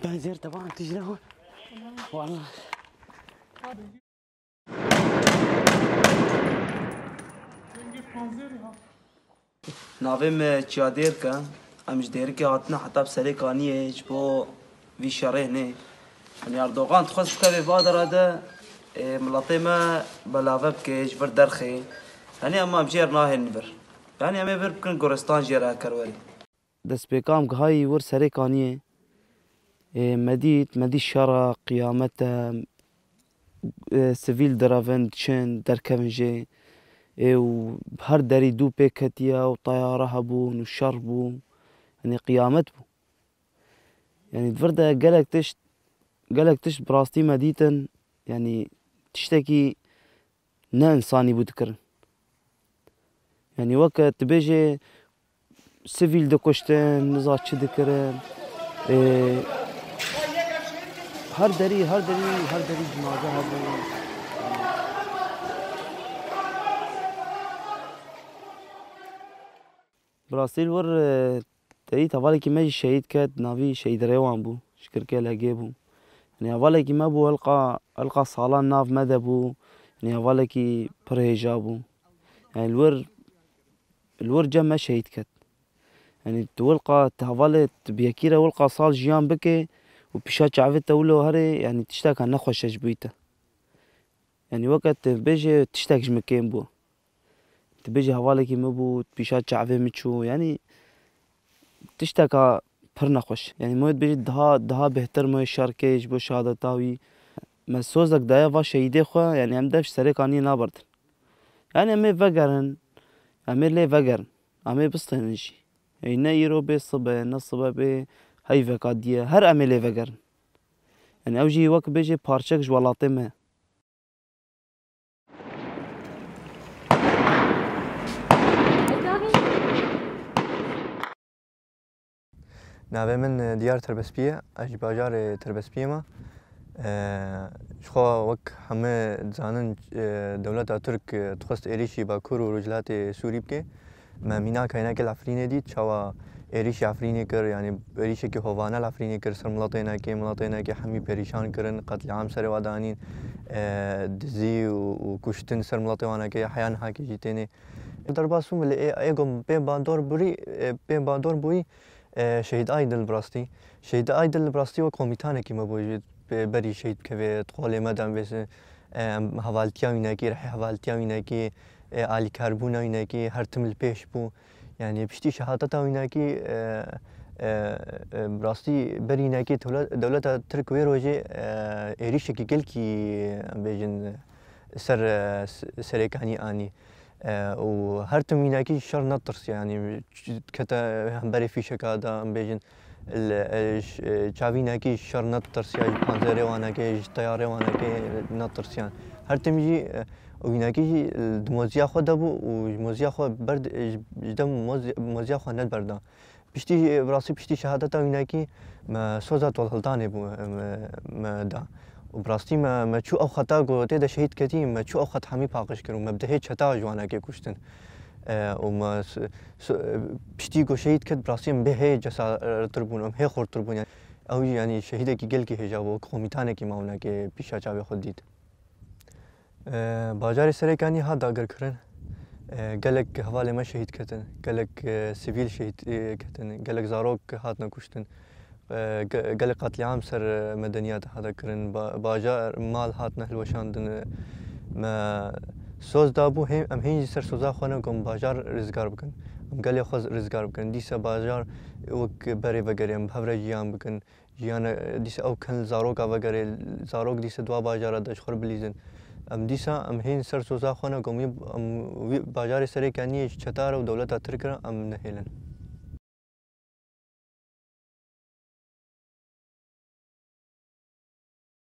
بنزير طبعا تجي هون والله ناویم چیادیر که امش دیر که هاتنا حتی بسریکانیه جبو وی شره نه یعنی اردوغان تخص که بادر ده ملاطی ما بلاوب که جبر درخی یعنی اما بجیر ناه نبر یعنی اما بر بکن گورستان جیره کروری دست بکام که های ور سریکانیه مدی شرع قیامت سویل دراوند چن درکمجه و هر دری دو پیکتیا و طیاره هبون و شر بون يعني قيامت بو يعني تفردا قالك تشت براستي مديتا يعني تشتكي نا إنساني بو تكرن يعني وقت تبيجي سيفيل دكوشتن نزات شي دكرن هر دري جنازة هبو براسيل ور تريد هفالي كي ماجي شهيد كات نافي شهيد ريوان بو شكر كيلا جيبو يعني هفالي كي ما بو ألقى صالان ناف مدى بو يعني هفالي كي برهيجا بو يعني الور جا ما شهيد كات يعني تولقى هفالي بيكيرا ولقى صال جيان بكي وبشات شعفت تولو هري يعني تشتاك عن نخوش جبويتا يعني وقت بيجي تشتاك جمكين بو تبيجي هفالي كي مبو بشات شعفي متشو يعني تشتاكا پر نخوش يعني موید بيجي دها بهتر موی شاركيش بو شهادتاوي ما سوزك دايا و شهيدي خو يعني هم دفش سريكاني نابردن يعني امي فقرن امي لي فقرن امي بستنجي يعني نيرو بي صبا نصبا بي هاي فقادية هر امي لي فقرن يعني اوجي وقت بيجي بارشك جوالاتي ما ناوی من دیار تربسپیه اج باجار تربسپیه ما شخوا وک همه زانن دولت ترک تخست ایریشی با کور و رجلات سوری بکه ما مینا کاینا که لافرینه دید چوا ایریش افرینه کر یعنی ایریشی که هوانه لافرینه کر سر ملاطینا که همی پریشان کرن قتل عام سر ودانین دزی و کشتن سر ملاطینا که حیان ها که جیتنه در باسوم ایگم پیم باندور بوی شهید آیدل براستی شهید آیدل براستی و کمیتانه که مبوجود بری شهید که تقول مدام بس حوالتیا وینه کی رح حوالتیا وینه کی عالی کاربون وینه کی هر تمل پیش بو يعني بشتي شهادتها وینه کی براستی بری نه کی دولت ترک ویروجی ایریش کی گل کی بیجن سرکانی آنی و هر تمينا كي شر نطرس يعني كتا هم بري في شكادا بيجن شافينا كي شر نطرس يعني بانزري وانا كي طياري وانا كي نطرس يعني هر تمجي وينا كي الموزيا خو دبو وموزيا خو برد جدم موزيا خو ند بردا بشتي براسي بشتي شهادتا وينا كي ما سوزا تولداني بو ما دا وبراستي ما شو أو خطأ جو تيدا شهيد كتير ما شو أو خطأ حمي باقش كرو ما بدهيت شتا جوانا كي كوشتن وما بشتي جو شهيد كت براستي به جسا تربون هم هي خور تربون أو يعني شهيدة كي قل كي هجابو كوميتانة كي ماونا كي بيشا جابي خود ديد باجار سريكاني هذا أجر كرن قالك حوالي ما شهيد كتن قالك سيفيل شهيد كتن قالك زاروك هاتنا كوشتن قال قتل عام سر مدنيات هذا كرن باجار مال هاتنا هلوشاندن ما سوز دابو هم هنجي سر سوزا خوانا قم باجار رزقار بكن قال لي خذ رزقار بكن ديسا باجار وك بري وغيرهم بهبره جيان بكن جيان ديسا او كن زاروكا وغير زاروك ديسا دوا باجار داش خور بليزن ديسا هين سر سوزا خوانا قم باجار سريكانية چتار و دولت تركرا نهيلن